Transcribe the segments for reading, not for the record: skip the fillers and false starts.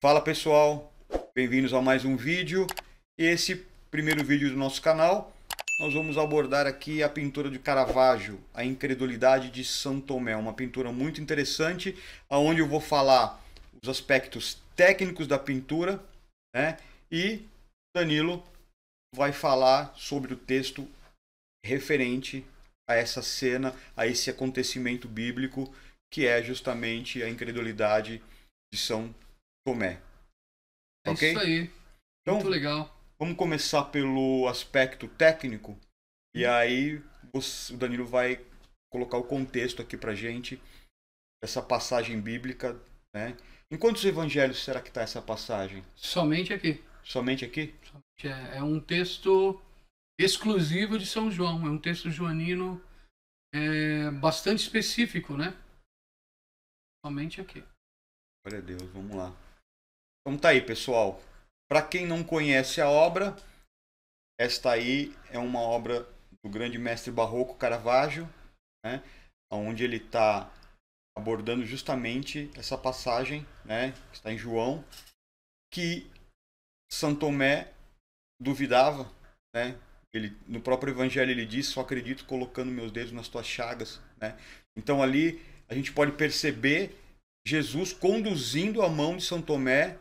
Fala pessoal, bem-vindos a mais um vídeo. Esse primeiro vídeo do nosso canal, nós vamos abordar aqui a pintura de Caravaggio, a Incredulidade de São Tomé, uma pintura muito interessante, onde eu vou falar os aspectos técnicos da pintura, né? E Danilo vai falar sobre o texto referente a essa cena, a esse acontecimento bíblico, que é justamente a incredulidade de São Tomé. É Ok? isso aí. Então, Muito legal. vamos começar pelo aspecto técnico e aí o Danilo vai colocar o contexto aqui pra gente, essa passagem bíblica, né? Em quantos evangelhos será que está essa passagem? Somente aqui. Somente aqui? É um texto exclusivo de São João. É um texto joanino bastante específico, né? Somente aqui. Glória a Deus, vamos lá. Então tá aí, pessoal. Para quem não conhece a obra, esta aí é uma obra do grande mestre barroco Caravaggio, né? Onde ele está abordando justamente essa passagem, né? Que está em João, que São Tomé duvidava, né? Ele, no próprio evangelho ele diz: só acredito colocando meus dedos nas tuas chagas, né? Então ali a gente pode perceber Jesus conduzindo a mão de São Tomé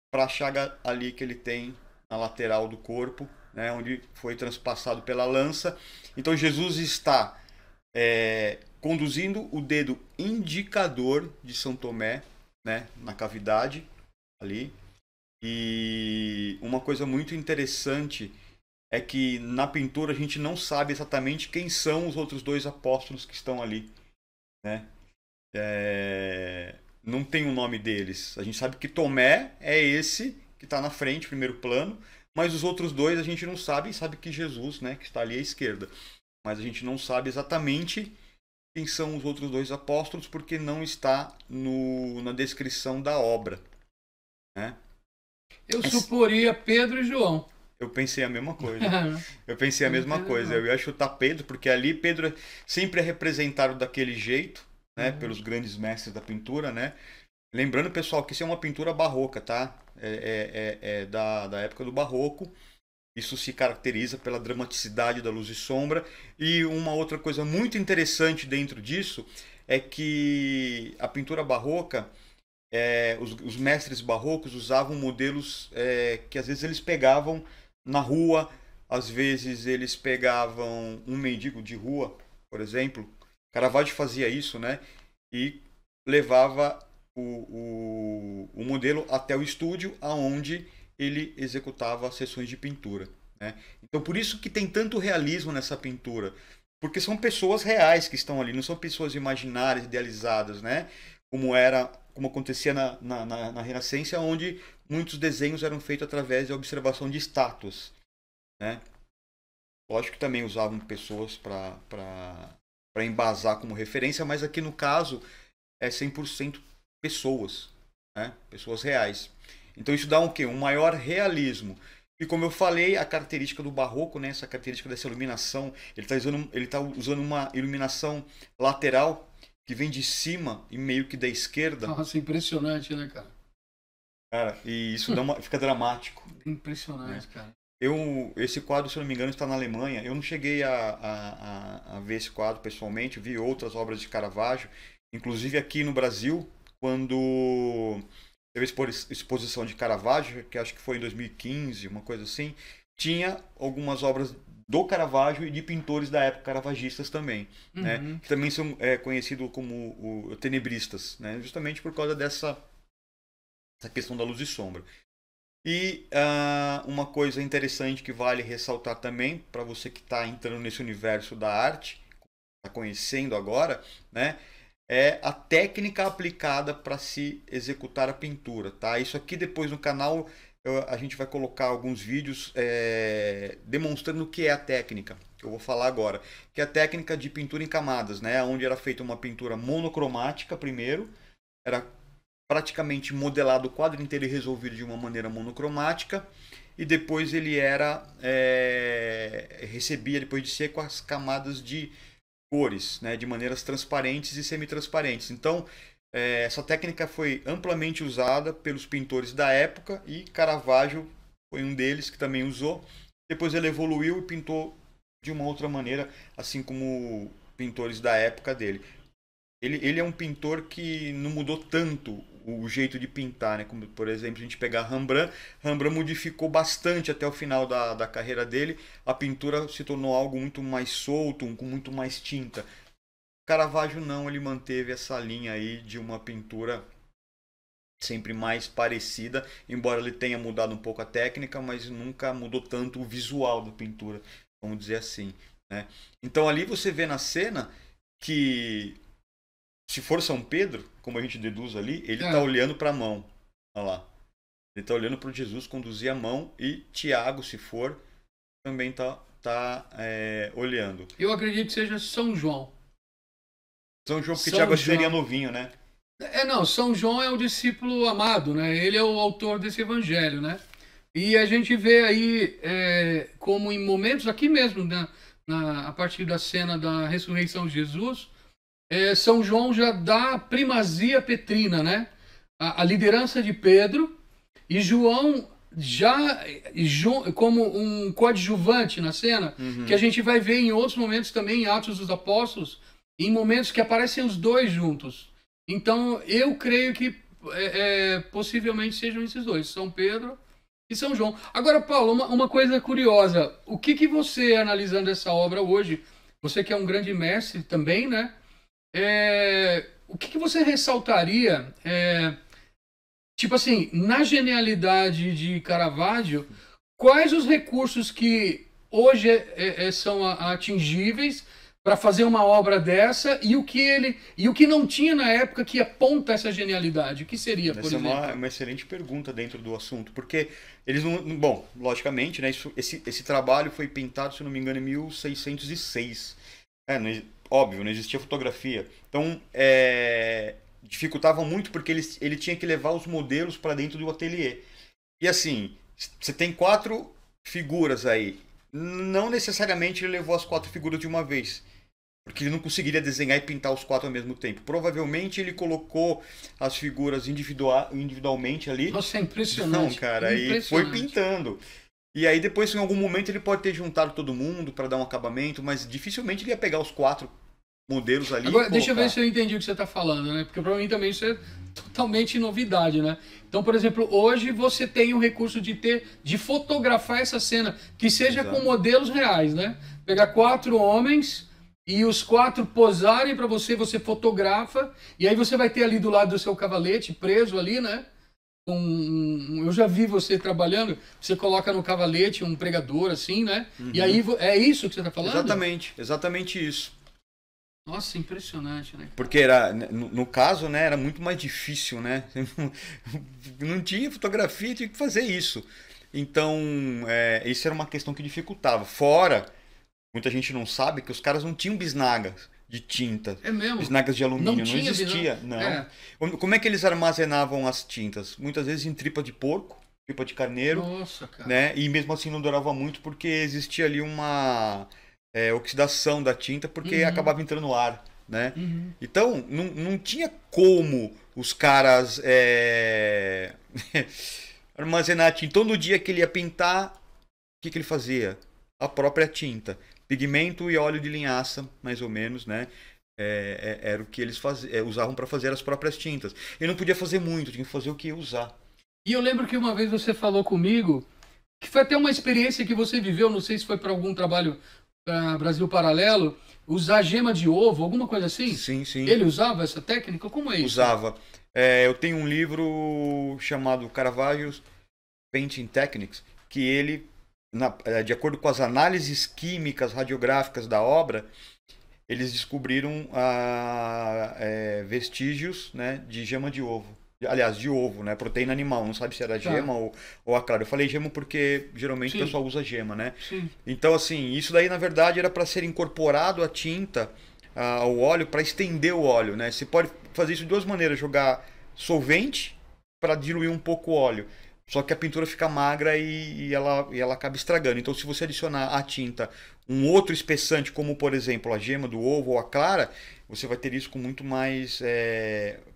para a chaga ali que ele tem na lateral do corpo, né? Onde foi transpassado pela lança. Então Jesus está conduzindo o dedo indicador de São Tomé, né? Na cavidade ali. E uma coisa muito interessante é que na pintura a gente não sabe exatamente quem são os outros dois apóstolos que estão ali, né? Não tem o nome deles. A gente sabe que Tomé é esse que está na frente, primeiro plano, mas os outros dois a gente não sabe, e sabe que Jesus, né, que está ali à esquerda. Mas a gente não sabe exatamente quem são os outros dois apóstolos porque não está na descrição da obra, né? Eu suporia Pedro e João. Eu pensei a mesma coisa. Eu pensei a mesma Pedro e coisa. João. Eu ia chutar Pedro, porque ali Pedro sempre é representado daquele jeito, né? Pelos grandes mestres da pintura, né? Lembrando, pessoal, que isso é uma pintura barroca, tá? É da época do barroco. Isso se caracteriza pela dramaticidade da luz e sombra. E uma outra coisa muito interessante dentro disso é que a pintura barroca, os mestres barrocos usavam modelos que às vezes eles pegavam na rua, às vezes eles pegavam um mendigo de rua, por exemplo. Caravaggio fazia isso, né? E levava o modelo até o estúdio, aonde ele executava sessões de pintura, né? Então por isso que tem tanto realismo nessa pintura, porque são pessoas reais que estão ali, não são pessoas imaginárias, idealizadas, né? Como acontecia na Renascença, onde muitos desenhos eram feitos através da observação de estátuas, né? Lógico que também usavam pessoas para embasar como referência, mas aqui no caso é 100% pessoas, né? Pessoas reais. Então isso dá um quê? Um maior realismo. E como eu falei, a característica do barroco, né? Essa característica dessa iluminação, ele está usando uma iluminação lateral que vem de cima e meio que da esquerda. Nossa, impressionante, né, cara? Cara, e isso fica dramático, né? Impressionante, cara. Esse quadro, se eu não me engano, está na Alemanha. Eu não cheguei a ver esse quadro pessoalmente, vi outras obras de Caravaggio, inclusive aqui no Brasil, quando teve exposição de Caravaggio, que acho que foi em 2015, uma coisa assim, tinha algumas obras do Caravaggio e de pintores da época caravagistas também, né? Que também são conhecidos como tenebristas, né? Justamente por causa dessa questão da luz e sombra. E uma coisa interessante que vale ressaltar também, para você que está entrando nesse universo da arte, está conhecendo agora, né? É a técnica aplicada para se executar a pintura, tá? Isso aqui depois no canal a gente vai colocar alguns vídeos demonstrando o que é a técnica. Eu vou falar agora, que é a técnica de pintura em camadas, né? Onde era feita uma pintura monocromática primeiro, era praticamente modelado o quadro inteiro e resolvido de uma maneira monocromática, e depois ele recebia depois de seco as camadas de cores, né, de maneiras transparentes e semi-transparentes. Então essa técnica foi amplamente usada pelos pintores da época e Caravaggio foi um deles que também usou. Depois ele evoluiu e pintou de uma outra maneira, assim como pintores da época dele. Ele é um pintor que não mudou tanto o jeito de pintar, né? Como, por exemplo, a gente pegar Rembrandt. Rembrandt modificou bastante até o final da carreira dele. A pintura se tornou algo muito mais solto, com muito mais tinta. Caravaggio não, ele manteve essa linha aí de uma pintura sempre mais parecida, embora ele tenha mudado um pouco a técnica, mas nunca mudou tanto o visual da pintura, vamos dizer assim, né? Então ali você vê na cena que, se for São Pedro, como a gente deduz ali, ele está olhando para a mão, olha lá. Ele está olhando para o Jesus conduzir a mão, e Tiago, se for, também está olhando. Eu acredito que seja São João. São João, porque Tiago seria novinho, né? Não, São João é o discípulo amado, né? Ele é o autor desse evangelho, né? E a gente vê aí como em momentos, aqui mesmo, né, a partir da cena da ressurreição de Jesus, São João já dá primazia petrina, né? A liderança de Pedro, e João já como um coadjuvante na cena, que a gente vai ver em outros momentos também, em Atos dos Apóstolos, em momentos que aparecem os dois juntos. Então, eu creio que possivelmente sejam esses dois, São Pedro e São João. Agora, Paulo, uma coisa curiosa. O que você, analisando essa obra hoje, você que é um grande mestre também, né? O que você ressaltaria, tipo assim, na genialidade de Caravaggio, quais os recursos que hoje são atingíveis para fazer uma obra dessa, e o que não tinha na época que aponta essa genialidade? O que seria, por exemplo? Essa é uma excelente pergunta dentro do assunto, porque eles não... Bom, logicamente, né, esse trabalho foi pintado, se não me engano, em 1606. Óbvio, não existia fotografia. Então, dificultava muito, porque ele tinha que levar os modelos para dentro do ateliê. E assim, você tem 4 figuras aí. Não necessariamente ele levou as 4 figuras de uma vez, porque ele não conseguiria desenhar e pintar os 4 ao mesmo tempo. Provavelmente ele colocou as figuras individualmente ali. Nossa, é impressionante. Não, cara, e foi pintando. E aí depois, em algum momento, ele pode ter juntado todo mundo para dar um acabamento, mas dificilmente ele ia pegar os 4 modelos ali. Agora, deixa eu ver se eu entendi o que você está falando, né? Porque para mim também isso é totalmente novidade, né? Então, por exemplo, hoje você tem o recurso de fotografar essa cena, que seja com modelos reais, né? Pegar 4 homens e os 4 posarem para você, você fotografa, e aí você vai ter ali do lado do seu cavalete preso ali, né? Eu já vi você trabalhando, você coloca no cavalete um pregador assim, né? E aí é isso que você está falando? Exatamente isso. Nossa, impressionante, né? Porque no caso, né, era muito mais difícil, né? Não tinha fotografia, tinha que fazer isso. Então, isso era uma questão que dificultava. Fora, muita gente não sabe que os caras não tinham bisnagas de tinta. É mesmo? Bisnagas de alumínio, não existia. Não. Como é que eles armazenavam as tintas? Muitas vezes em tripa de porco, tripa de carneiro. Nossa, cara. Né? E mesmo assim não durava muito, porque existia ali uma oxidação da tinta, porque acabava entrando ar, né? Então, não tinha como os caras armazenar a tinta. Então, no dia que ele ia pintar, o que ele fazia? A própria tinta. Pigmento e óleo de linhaça, mais ou menos, né? Era o que eles usavam para fazer as próprias tintas. Ele não podia fazer muito, tinha que fazer o que ia usar. E eu lembro que uma vez você falou comigo, que foi até uma experiência que você viveu, não sei se foi para algum trabalho Brasil Paralelo, usar gema de ovo, alguma coisa assim? Sim, sim. Ele usava essa técnica? Como é isso? Usava. Eu tenho um livro chamado Caravaggio's Painting Techniques, que ele, de acordo com as análises químicas radiográficas da obra, eles descobriram vestígios, né, de gema de ovo. Aliás, de ovo, né? Proteína animal. Não sabe se era gema ou a clara. Eu falei gema porque geralmente o pessoal usa gema, né? Sim. Então, assim, isso daí na verdade era para ser incorporado à tinta, ao óleo, para estender o óleo, né? Você pode fazer isso de 2 maneiras: jogar solvente para diluir um pouco o óleo. Só que a pintura fica magra e ela acaba estragando. Então, se você adicionar à tinta um outro espessante, como por exemplo a gema do ovo ou a clara, você vai ter isso com muito mais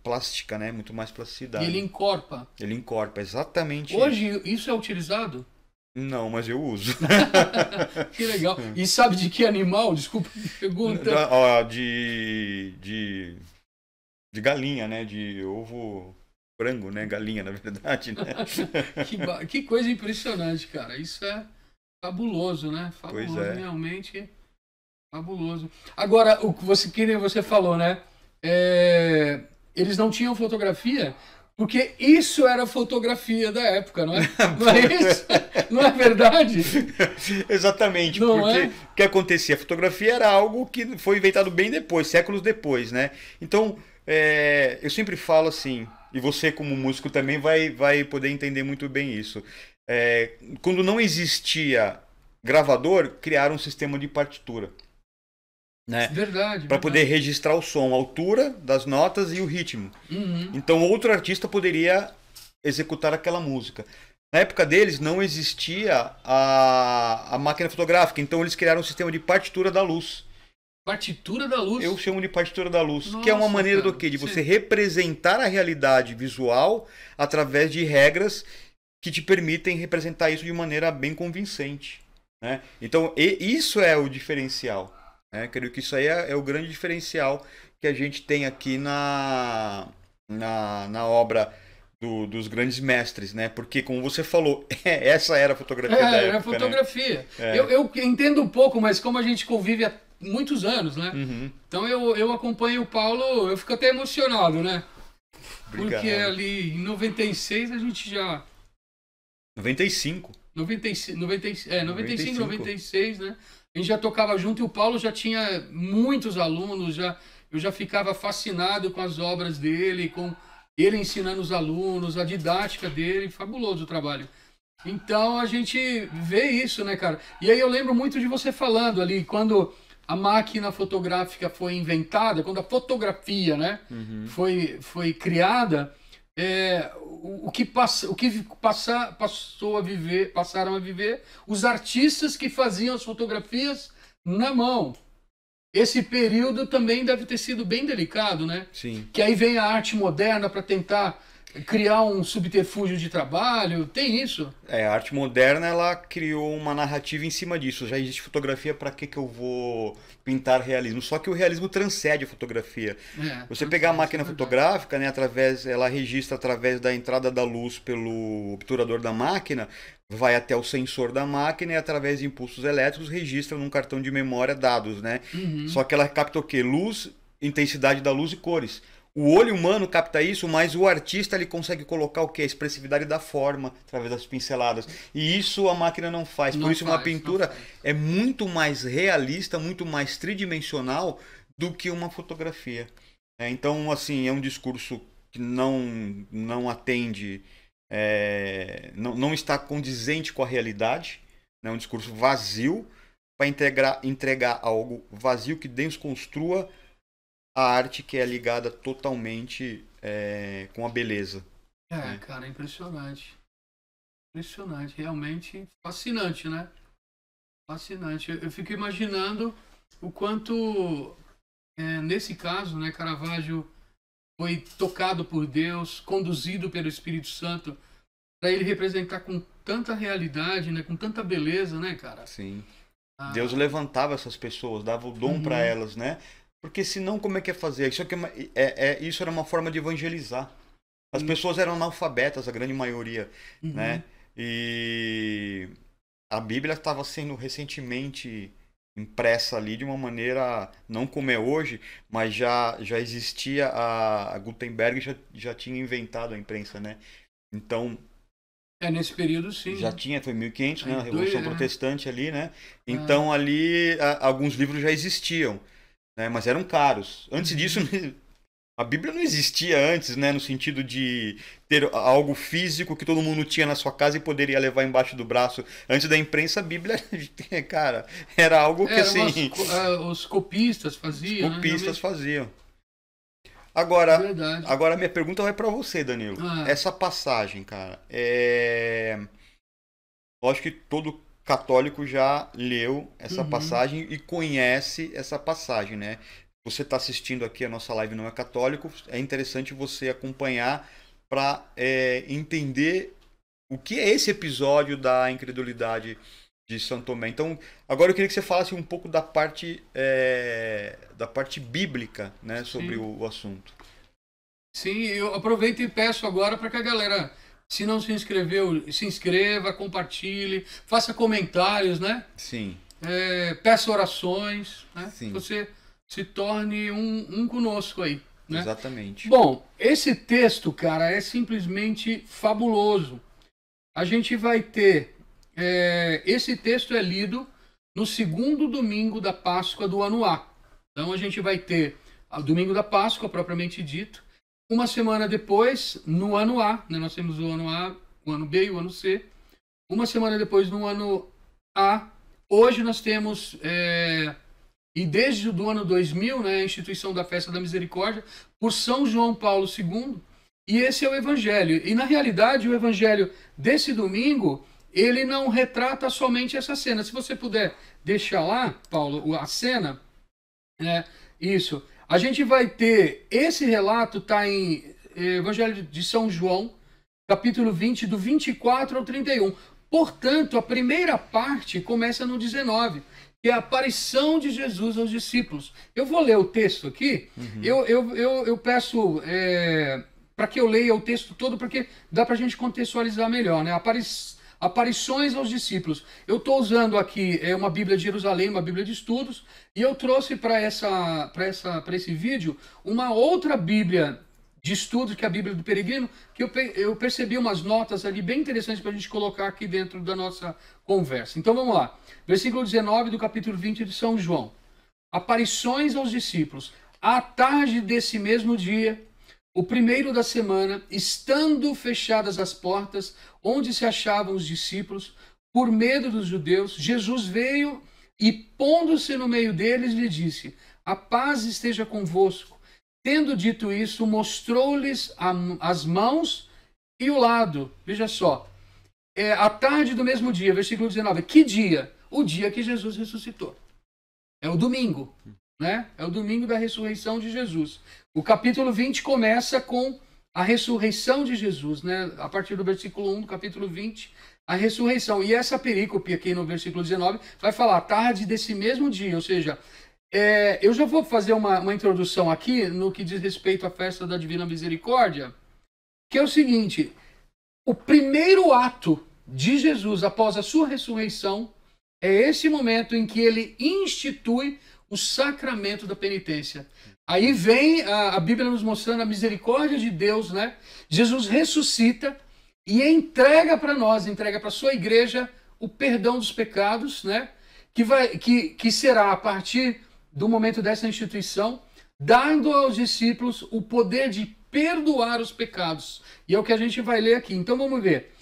plástica, né? Muito mais E plasticidade. ele encorpa. Ele encorpa, exatamente isso. Hoje isso é utilizado? Não, mas eu uso. Que legal. E sabe de que animal? Desculpa a pergunta. Ó, de galinha, né? De ovo frango, né? Galinha, na verdade, né? Que coisa impressionante, cara. Isso é fabuloso, né? Fabuloso, Pois é. realmente fabuloso. Agora, o que você falou, né? Eles não tinham fotografia, porque isso era fotografia da época, não é? Não é isso? Não é verdade? Exatamente, Não porque é? o que acontecia? A fotografia era algo que foi inventado bem depois, séculos depois, né? Então, eu sempre falo assim, e você como músico também vai poder entender muito bem isso. Quando não existia gravador, criaram um sistema de partitura, né? Verdade. Para poder registrar o som, a altura das notas e o ritmo. Uhum. Então outro artista poderia executar aquela música. Na época deles não existia a máquina fotográfica, então eles criaram um sistema de partitura da luz. Partitura da luz. Eu chamo de partitura da luz, Nossa, que é uma maneira cara, do quê? De você sim. representar a realidade visual através de regras que te permitem representar isso de maneira bem convincente, né? Então, isso é o diferencial, né? Creio que isso aí é o grande diferencial que a gente tem aqui na obra dos grandes mestres, né? Porque, como você falou, essa era a fotografia da Era época, fotografia. né? Eu entendo um pouco, mas como a gente convive há muitos anos, né? Uhum. Então eu acompanho o Paulo, eu fico até emocionado, né? Obrigado. Porque ali em 96 a gente já... 95. 95, 95. 96, né? A gente já tocava junto e o Paulo já tinha muitos alunos, eu já ficava fascinado com as obras dele, com ele ensinando os alunos, a didática dele, fabuloso o trabalho. Então a gente vê isso, né, cara? E aí eu lembro muito de você falando ali, quando a máquina fotográfica foi inventada, quando a fotografia, né, foi criada, passaram a viver os artistas que faziam as fotografias na mão. Esse período também deve ter sido bem delicado, né? Sim. Que aí vem a arte moderna para tentar criar um subterfúgio de trabalho, tem isso? A arte moderna, ela criou uma narrativa em cima disso. Já existe fotografia, para que eu vou pintar realismo? Só que o realismo transcende a fotografia. Você pegar a máquina fotográfica, né, ela registra através da entrada da luz pelo obturador da máquina, vai até o sensor da máquina e através de impulsos elétricos registra num cartão de memória dados, né? Só que ela capta o quê? Luz, intensidade da luz e cores. O olho humano capta isso, mas o artista ele consegue colocar o quê? A expressividade da forma através das pinceladas. E isso a máquina não faz. Por isso uma pintura é muito mais realista, muito mais tridimensional do que uma fotografia. Então, assim, é um discurso que não atende, não está condizente com a realidade. É um discurso vazio para entregar algo vazio que desconstrua a arte que é ligada totalmente com a beleza. Cara, impressionante. Impressionante, realmente fascinante, né? Fascinante. Eu fico imaginando o quanto, nesse caso, né, Caravaggio foi tocado por Deus, conduzido pelo Espírito Santo, para ele representar com tanta realidade, né, com tanta beleza, né, cara? Sim. Deus levantava essas pessoas, dava o dom para elas, né? Porque senão como é que ia fazer? Isso era uma forma de evangelizar. As pessoas eram analfabetas, a grande maioria, né? E a Bíblia estava sendo recentemente impressa ali de uma maneira, não como é hoje, mas já existia, a Gutenberg já tinha inventado a imprensa, né? Então... nesse período, sim. Já tinha, foi 1500, né? A Revolução Protestante ali, né? Então ali alguns livros já existiam. Mas eram caros. Antes disso, a Bíblia não existia antes, né? No sentido de ter algo físico que todo mundo tinha na sua casa e poderia levar embaixo do braço. Antes da imprensa, a Bíblia, cara, era algo que assim... Os copistas faziam. Os copistas faziam. Agora, Verdade. agora minha pergunta vai para você, Danilo. Essa passagem, cara, lógico que todo católico já leu essa passagem e conhece essa passagem, né? Você está assistindo aqui, a nossa live não é católico, é interessante você acompanhar para entender o que é esse episódio da incredulidade de São Tomé. Então, agora eu queria que você falasse um pouco da parte bíblica, né, sobre o assunto. Sim, eu aproveito e peço agora para que a galera, se não se inscreveu, se inscreva, compartilhe, faça comentários, né? Sim. Peça orações, né? Sim. Você se torne um conosco aí, né? Exatamente. Bom, esse texto, cara, é simplesmente fabuloso. A gente vai ter... esse texto é lido no segundo domingo da Páscoa do ano A. Então a gente vai ter o domingo da Páscoa, propriamente dito. Uma semana depois, no ano A, né, nós temos o ano A, o ano B e o ano C. Uma semana depois, no ano A, hoje nós temos, e desde o ano 2000, né, a instituição da Festa da Misericórdia, por São João Paulo II, e esse é o Evangelho. E na realidade, o Evangelho desse domingo, ele não retrata somente essa cena. Se você puder deixar lá, Paulo, a cena, isso. A gente vai ter, esse relato está em Evangelho de São João, capítulo 20, do 24 ao 31. Portanto, a primeira parte começa no 19, que é a aparição de Jesus aos discípulos. Eu vou ler o texto aqui, eu peço para que eu leia o texto todo, porque dá para a gente contextualizar melhor, né? Aparições aos discípulos. Eu estou usando aqui uma Bíblia de Jerusalém, uma Bíblia de estudos, e eu trouxe para esse vídeo uma outra Bíblia de estudos, que é a Bíblia do Peregrino, que eu percebi umas notas ali bem interessantes para a gente colocar aqui dentro da nossa conversa. Então vamos lá. Versículo 19 do capítulo 20 de São João. Aparições aos discípulos. À tarde desse mesmo dia, o primeiro da semana, estando fechadas as portas onde se achavam os discípulos, por medo dos judeus, Jesus veio e, pondo-se no meio deles, lhe disse: a paz esteja convosco. Tendo dito isso, mostrou-lhes as mãos e o lado. Veja só, à tarde do mesmo dia, versículo 19. Que dia? O dia que Jesus ressuscitou. É o domingo, né? É o domingo da ressurreição de Jesus. O capítulo 20 começa com a ressurreição de Jesus, né? A partir do versículo 1 do capítulo 20, a ressurreição. E essa perícope aqui no versículo 19 vai falar à tarde desse mesmo dia, ou seja, eu já vou fazer uma introdução aqui no que diz respeito à festa da Divina Misericórdia, que é o seguinte: o primeiro ato de Jesus após a sua ressurreição é esse momento em que ele institui o sacramento da penitência. Aí vem a Bíblia nos mostrando a misericórdia de Deus, né? Jesus ressuscita e entrega para nós, entrega para a sua igreja o perdão dos pecados, né? Que será a partir do momento dessa instituição, dando aos discípulos o poder de perdoar os pecados. E é o que a gente vai ler aqui. Então vamos ver.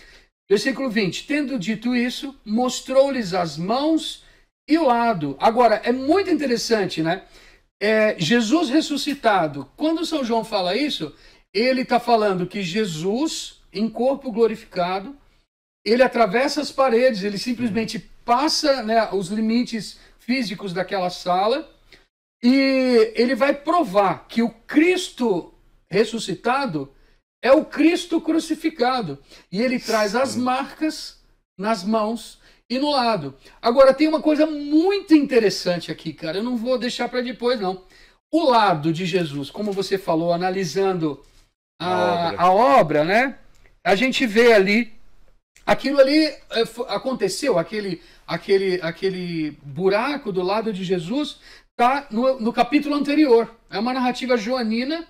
Versículo 20. Tendo dito isso, mostrou-lhes as mãos e o lado. Agora, é muito interessante, né? Jesus ressuscitado. Quando São João fala isso, ele está falando que Jesus, em corpo glorificado, ele atravessa as paredes, ele simplesmente passa, né, os limites físicos daquela sala, e ele vai provar que o Cristo ressuscitado é o Cristo crucificado. E ele traz as marcas nas mãos e no lado. Agora, tem uma coisa muito interessante aqui, cara. Eu não vou deixar para depois, não. O lado de Jesus, como você falou, analisando a obra, né? A gente vê ali, aquilo ali aconteceu, aquele buraco do lado de Jesus está no capítulo anterior. É uma narrativa joanina,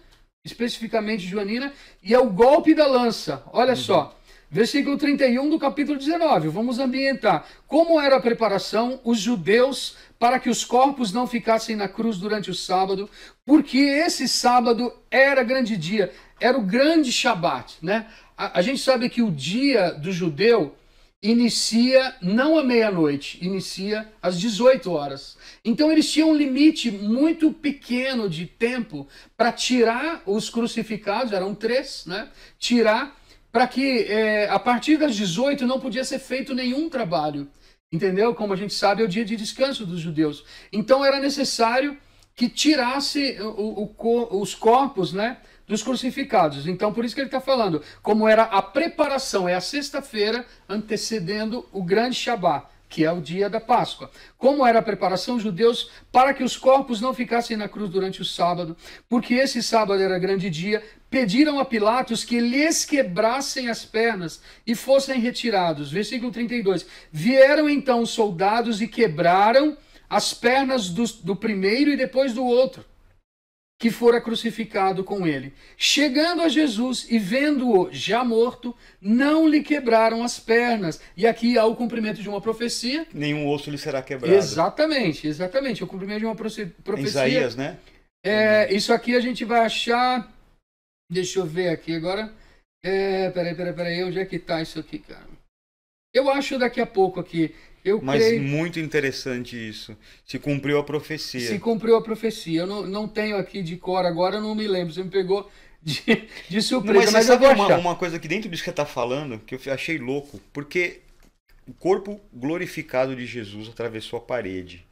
especificamente joanina, e é o golpe da lança. Olha só, versículo 31 do capítulo 19. Vamos ambientar. Como era a preparação, os judeus, para que os corpos não ficassem na cruz durante o sábado, porque esse sábado era grande dia, era o grande Shabat, né? A gente sabe que o dia do judeu, inicia não à meia-noite, inicia às 18 horas. Então eles tinham um limite muito pequeno de tempo para tirar os crucificados, eram 3, né? Tirar para que a partir das 18 não podia ser feito nenhum trabalho. Entendeu? Como a gente sabe, é o dia de descanso dos judeus. Então era necessário que tirasse os corpos, né, dos crucificados. Então por isso que ele está falando, como era a preparação, é a sexta-feira antecedendo o grande Shabá, que é o dia da Páscoa. Como era a preparação dos judeus para que os corpos não ficassem na cruz durante o sábado, porque esse sábado era grande dia, pediram a Pilatos que lhes quebrassem as pernas e fossem retirados. Versículo 32. Vieram então os soldados e quebraram as pernas do primeiro e depois do outro, que fora crucificado com ele. Chegando a Jesus e vendo-o já morto, não lhe quebraram as pernas. E aqui há o cumprimento de uma profecia. Nenhum osso lhe será quebrado. Exatamente. O cumprimento de uma profecia. Isaías, né? Isso aqui a gente vai achar... Deixa eu ver aqui agora. Peraí. Onde é que tá isso aqui, cara? Eu acho daqui a pouco aqui. Mas creio... muito interessante isso. Se cumpriu a profecia. Se cumpriu a profecia. Eu não tenho aqui de cor agora, eu não me lembro. Você me pegou de surpresa. Mas você sabe uma coisa que dentro disso que você está falando, que eu achei louco? Porque o corpo glorificado de Jesus atravessou a parede.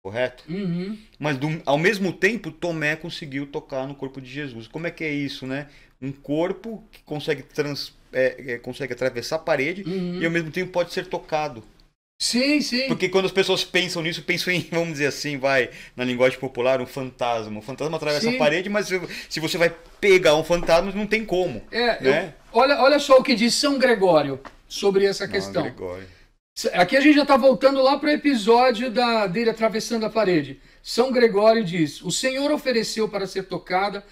Correto? Uhum. Mas ao mesmo tempo, Tomé conseguiu tocar no corpo de Jesus. Como é que é isso, né? Um corpo que consegue, consegue atravessar a parede e ao mesmo tempo pode ser tocado. Sim, sim. Porque quando as pessoas pensam nisso, pensam em, vamos dizer assim, na linguagem popular, um fantasma. O fantasma atravessa a parede, mas se você vai pegar um fantasma, não tem como. Né? Olha só o que diz São Gregório sobre essa questão. Gregório. Aqui a gente já está voltando lá para o episódio dele atravessando a parede. São Gregório diz, o Senhor ofereceu para ser tocada,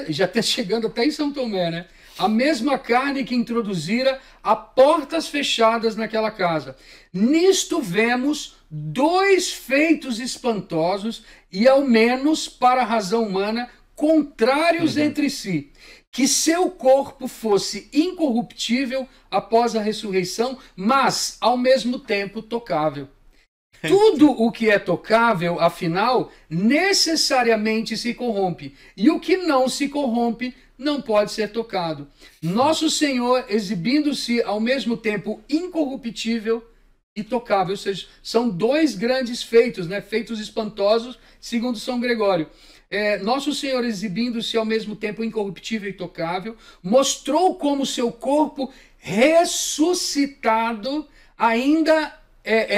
já está chegando até em São Tomé, né? A mesma carne que introduzira a portas fechadas naquela casa. Nisto vemos 2 feitos espantosos e, ao menos para a razão humana, contrários entre si. Que seu corpo fosse incorruptível após a ressurreição, mas, ao mesmo tempo, tocável. Tudo o que é tocável, afinal, necessariamente se corrompe. E o que não se corrompe não pode ser tocado. Nosso Senhor, exibindo-se ao mesmo tempo incorruptível e tocável, ou seja, são 2 grandes feitos, né? Feitos espantosos, segundo São Gregório. Nosso Senhor, exibindo-se ao mesmo tempo incorruptível e tocável, mostrou como seu corpo ressuscitado ainda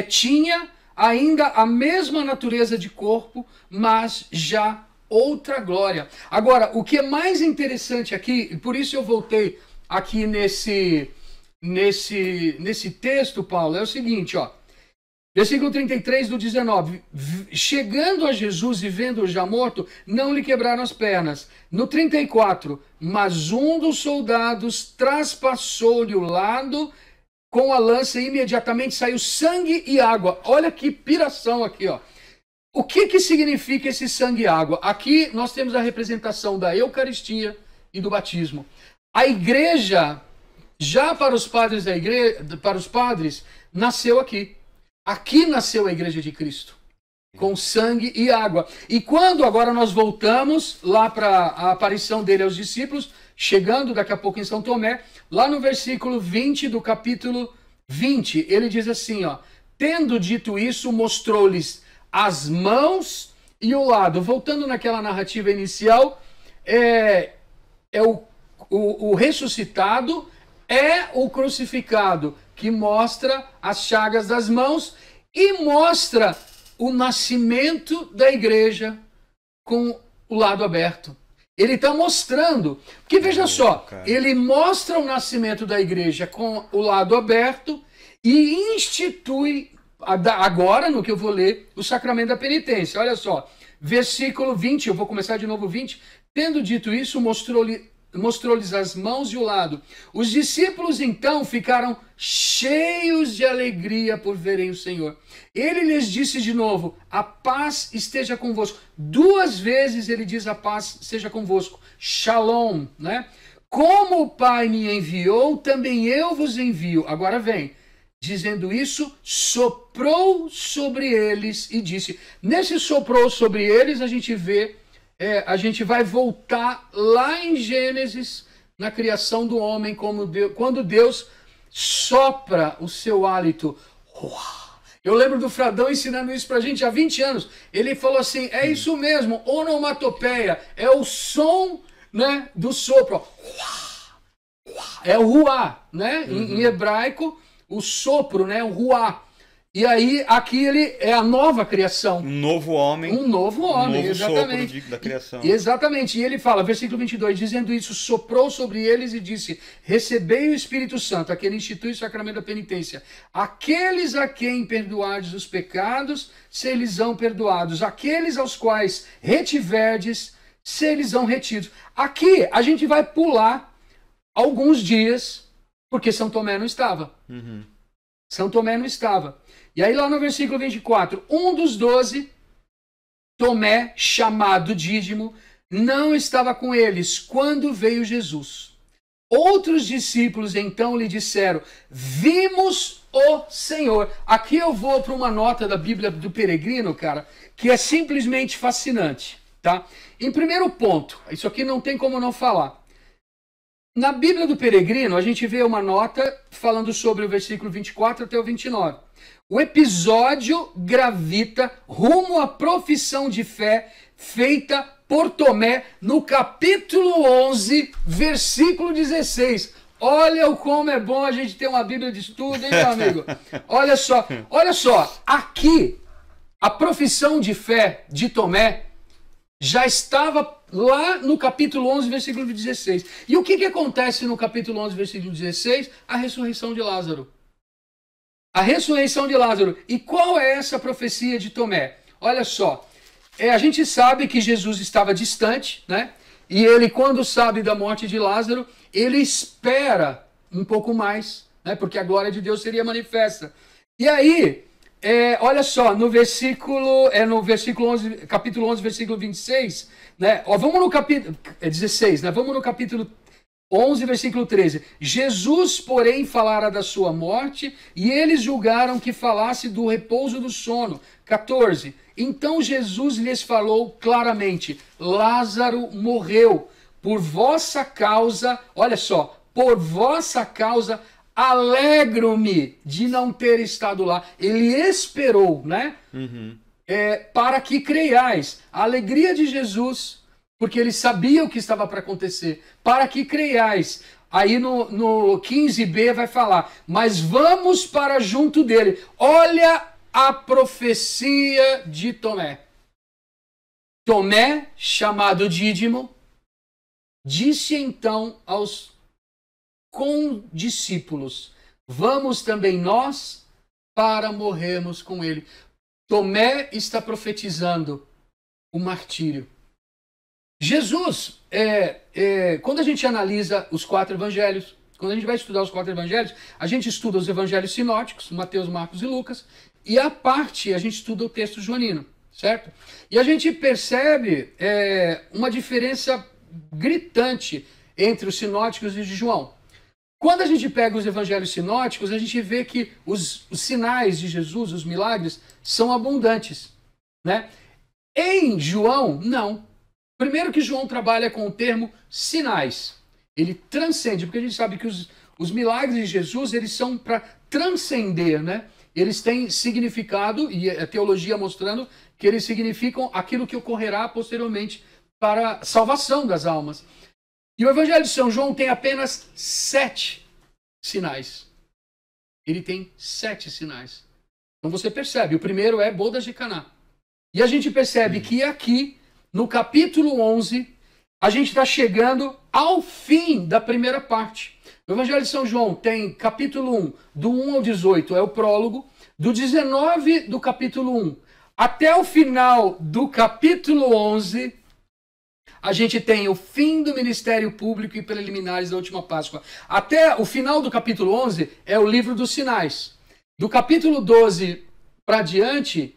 tinha ainda a mesma natureza de corpo, mas já outra glória. Agora, o que é mais interessante aqui, e por isso eu voltei aqui nesse texto, Paulo, é o seguinte, ó. Versículo 33 do 19. Chegando a Jesus e vendo-o já morto, não lhe quebraram as pernas. No 34, mas um dos soldados traspassou-lhe o lado com a lança e imediatamente saiu sangue e água. Olha que piração aqui, ó. O que significa esse sangue e água? Aqui nós temos a representação da Eucaristia e do batismo. A igreja, já para os padres da igreja, nasceu aqui. Aqui nasceu a Igreja de Cristo, com sangue e água. E quando agora nós voltamos lá para a aparição dele aos discípulos, chegando daqui a pouco em São Tomé, lá no versículo 20 do capítulo 20, ele diz assim, ó, tendo dito isso, mostrou-lhes as mãos e o lado. Voltando naquela narrativa inicial, o ressuscitado é o crucificado, que mostra as chagas das mãos e mostra o nascimento da igreja com o lado aberto. Ele está mostrando, porque veja só, ele mostra o nascimento da igreja com o lado aberto e institui, agora no que eu vou ler, o sacramento da penitência. Olha só, versículo 20, eu vou começar de novo 20. Tendo dito isso, mostrou-lhes as mãos e o lado. Os discípulos então ficaram cheios de alegria por verem o Senhor. Ele lhes disse de novo, a paz esteja convosco. 2 vezes ele diz a paz seja convosco. Shalom, né? Como o Pai me enviou, também eu vos envio. Agora vem. dizendo isso, soprou sobre eles e disse. Nesse soprou sobre eles, a gente vê, a gente vai voltar lá em Gênesis, na criação do homem, quando Deus sopra o seu hálito. Eu lembro do Fradão ensinando isso pra gente há 20 anos. Ele falou assim, é isso mesmo, onomatopeia, é o som, né, do sopro. É o ruá, né? Em hebraico, o sopro, né? O ruá. E aí, aqui ele é a nova criação. Um novo homem. Um novo homem, novo exatamente. sopro da criação. Exatamente. E ele fala, versículo 22, dizendo isso, soprou sobre eles e disse, recebei o Espírito Santo, aquele institui o sacramento da penitência. Aqueles a quem perdoardes os pecados, serão perdoados. Aqueles aos quais retiverdes, serão retidos. Aqui, a gente vai pular alguns dias, porque São Tomé não estava. São Tomé não estava. E aí lá no versículo 24, um dos 12, Tomé, chamado Dídimo, não estava com eles quando veio Jesus. Outros discípulos então lhe disseram, vimos o Senhor. Aqui eu vou para uma nota da Bíblia do Peregrino, cara, que é simplesmente fascinante, tá? Em primeiro ponto, isso aqui não tem como não falar. Na Bíblia do Peregrino, a gente vê uma nota falando sobre o versículo 24 até o 29. O episódio gravita rumo à profissão de fé feita por Tomé no capítulo 11, versículo 16. Olha como é bom a gente ter uma Bíblia de estudo, hein, meu amigo? Olha só, aqui a profissão de fé de Tomé já estava lá no capítulo 11, versículo 16. E o que acontece no capítulo 11, versículo 16? A ressurreição de Lázaro. A ressurreição de Lázaro. E qual é essa profecia de Tomé? Olha só, a gente sabe que Jesus estava distante, né? E ele, quando sabe da morte de Lázaro, ele espera um pouco mais, né? Porque a glória de Deus seria manifesta. E aí, olha só, no versículo 11, capítulo 11, versículo 26, né? Vamos no capítulo 16, né? Vamos no capítulo 11, versículo 13. Jesus, porém, falara da sua morte, e eles julgaram que falasse do repouso do sono. 14. Então Jesus lhes falou claramente, Lázaro morreu, por vossa causa, olha só, por vossa causa, alegro-me de não ter estado lá. Ele esperou, né? Para que creiais. A alegria de Jesus, porque ele sabia o que estava para acontecer, para que creiais. Aí no 15b vai falar, mas vamos para junto dele. Olha a profecia de Tomé. Tomé, chamado Dídimo, disse então aos condiscípulos, vamos também nós para morrermos com ele. Tomé está profetizando o martírio. Jesus, quando a gente analisa os 4 evangelhos, quando a gente vai estudar os 4 evangelhos, a gente estuda os evangelhos sinóticos, Mateus, Marcos e Lucas, e a gente estuda o texto joanino, certo? E a gente percebe uma diferença gritante entre os sinóticos e os de João. Quando a gente pega os evangelhos sinóticos, a gente vê que os sinais de Jesus, os milagres, são abundantes, né? Em João, não. Primeiro que João trabalha com o termo sinais. Ele transcende, porque a gente sabe que os milagres de Jesus, eles são para transcender, né? Eles têm significado, e a teologia mostrando que eles significam aquilo que ocorrerá posteriormente para a salvação das almas. E o Evangelho de São João tem apenas 7 sinais. Ele tem 7 sinais. Então você percebe, o primeiro é bodas de Caná. E a gente percebe que aqui, no capítulo 11, a gente está chegando ao fim da primeira parte. O Evangelho de São João tem capítulo 1, do 1 ao 18, é o prólogo. Do 19 do capítulo 1 até o final do capítulo 11, a gente tem o fim do ministério público e preliminares da última Páscoa. Até o final do capítulo 11 é o livro dos sinais. Do capítulo 12 para diante,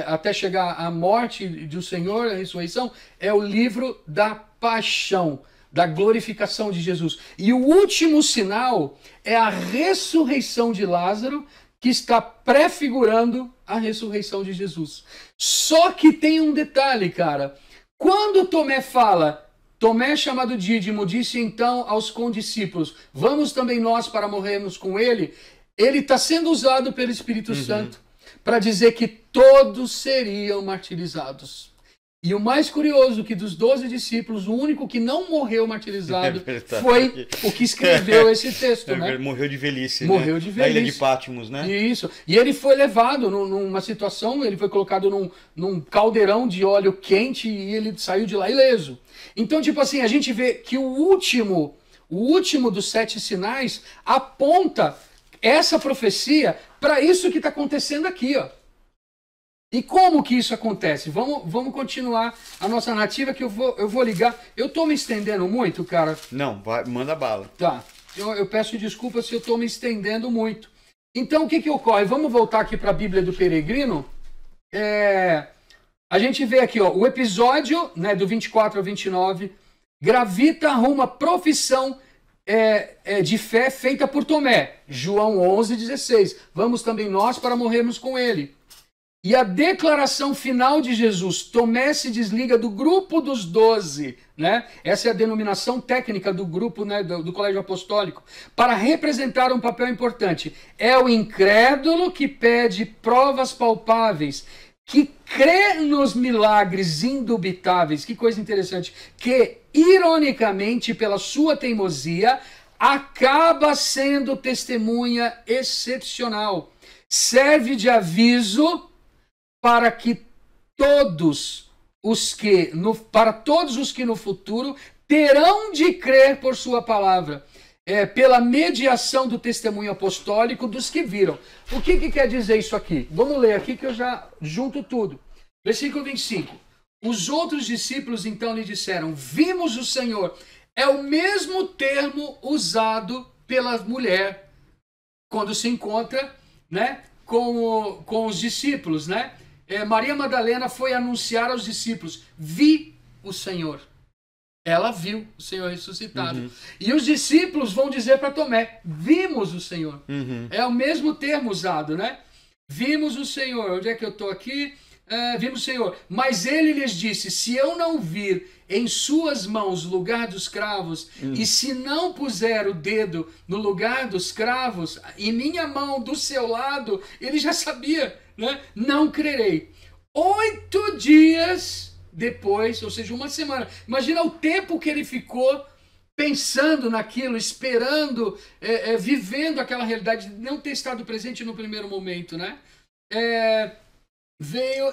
até chegar à morte do Senhor, a ressurreição, é o livro da paixão. da glorificação de Jesus. E o último sinal é a ressurreição de Lázaro, que está prefigurando a ressurreição de Jesus. Só que tem um detalhe, cara. Quando Tomé fala, Tomé, chamado Dídimo, disse então aos condiscípulos, vamos também nós para morrermos com ele, ele está sendo usado pelo Espírito Santo para dizer que todos seriam martirizados. E o mais curioso que dos 12 discípulos, o único que não morreu martirizado foi o que escreveu esse texto, né? Morreu de velhice, morreu de velhice. Na ilha de Patmos, né? Isso. E ele foi levado numa situação, ele foi colocado num caldeirão de óleo quente e ele saiu de lá ileso. Então, tipo assim, a gente vê que o último dos 7 sinais aponta essa profecia para isso que está acontecendo aqui, ó. E como que isso acontece? Vamos continuar a nossa narrativa que eu vou ligar. Eu tô me estendendo muito, cara? Não, manda bala. Tá. Eu peço desculpa se eu tô me estendendo muito. Então, o que ocorre? Vamos voltar aqui para a Bíblia do Peregrino. A gente vê aqui, ó, o episódio, né, do 24 ao 29, gravita rumo à profissão de fé feita por Tomé. João 11:16. Vamos também nós para morrermos com ele. E a declaração final de Jesus, Tomé se desliga do grupo dos 12, né? Essa é a denominação técnica do grupo, né, do Colégio Apostólico, para representar um papel importante. É o incrédulo que pede provas palpáveis, que crê nos milagres indubitáveis, que coisa interessante, que, ironicamente, pela sua teimosia, acaba sendo testemunha excepcional. Serve de aviso para todos os que no futuro terão de crer por sua palavra, pela mediação do testemunho apostólico dos que viram. O que quer dizer isso aqui? Vamos ler aqui que eu já junto tudo. Versículo 25. Os outros discípulos então lhe disseram, vimos o Senhor. É o mesmo termo usado pela mulher quando se encontra, né, com os discípulos, né? Maria Madalena foi anunciar aos discípulos, vi o Senhor. Ela viu o Senhor ressuscitado. E os discípulos vão dizer para Tomé, vimos o Senhor. É o mesmo termo usado, né? Vimos o Senhor. Onde é que eu estou aqui? Vimos o Senhor. Mas ele lhes disse, se eu não vir em suas mãos o lugar dos cravos, e se não puser o dedo no lugar dos cravos, e minha mão do seu lado, ele já sabia, né? Não crerei. 8 dias depois, ou seja, uma semana. Imagina o tempo que ele ficou pensando naquilo, esperando, vivendo aquela realidade, de não ter estado presente no primeiro momento, né? Veio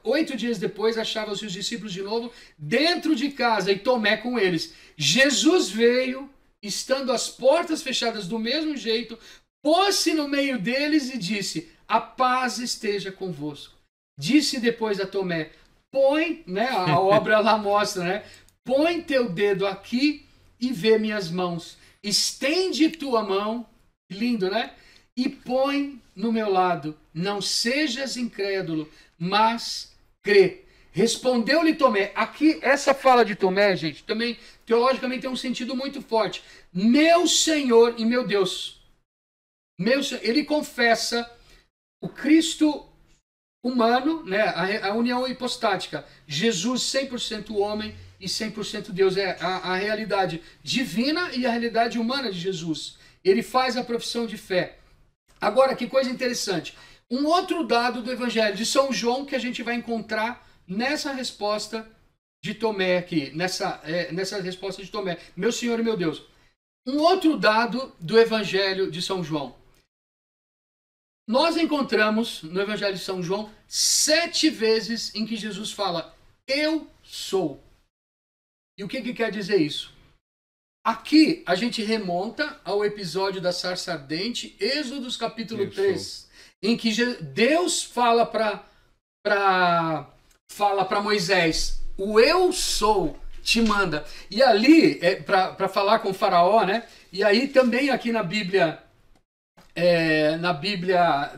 8 dias depois, achavam-se os discípulos de novo dentro de casa e Tomé com eles. Jesus veio, estando as portas fechadas do mesmo jeito, pôs-se no meio deles e disse, a paz esteja convosco. Disse depois a Tomé, põe, né, a obra lá mostra, né, põe teu dedo aqui e vê minhas mãos. Estende tua mão, lindo, né? E põe no meu lado, não sejas incrédulo, mas crê. Respondeu-lhe Tomé. Aqui, essa fala de Tomé, gente, também teologicamente tem um sentido muito forte. Meu Senhor e meu Deus. Ele confessa o Cristo humano, né, a união hipostática. Jesus 100% homem e 100% Deus. É a realidade divina e a realidade humana de Jesus. Ele faz a profissão de fé. Agora, que coisa interessante. Um outro dado do Evangelho de São João que a gente vai encontrar nessa resposta de Tomé aqui. Nessa resposta de Tomé. Meu Senhor e meu Deus. Um outro dado do Evangelho de São João. Nós encontramos no Evangelho de São João 7 vezes em que Jesus fala, eu sou. E o que quer dizer isso? Aqui a gente remonta ao episódio da sarça ardente, Êxodos capítulo 3, em que Deus fala para Moisés, o eu sou te manda. E ali, para falar com o faraó, né? E aí também aqui na Bíblia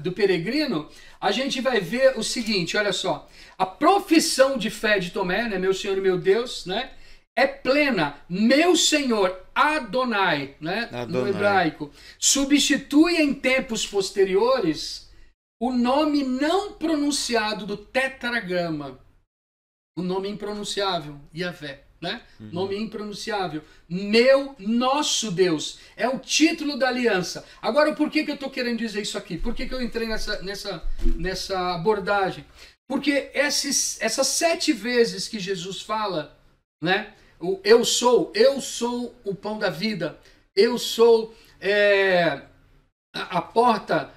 do Peregrino, a gente vai ver o seguinte, olha só. A profissão de fé de Tomé, né, meu Senhor e meu Deus, né? é plena. Meu Senhor, Adonai, né? Adonai. No hebraico, substitui em tempos posteriores o nome não pronunciado do tetragrama. O nome impronunciável, Yahvé, né? Nome impronunciável. Nosso Deus. É o título da aliança. Agora, por que eu estou querendo dizer isso aqui? Por que eu entrei nessa abordagem? Porque essas 7 vezes que Jesus fala, né? Eu sou o pão da vida, eu sou a porta,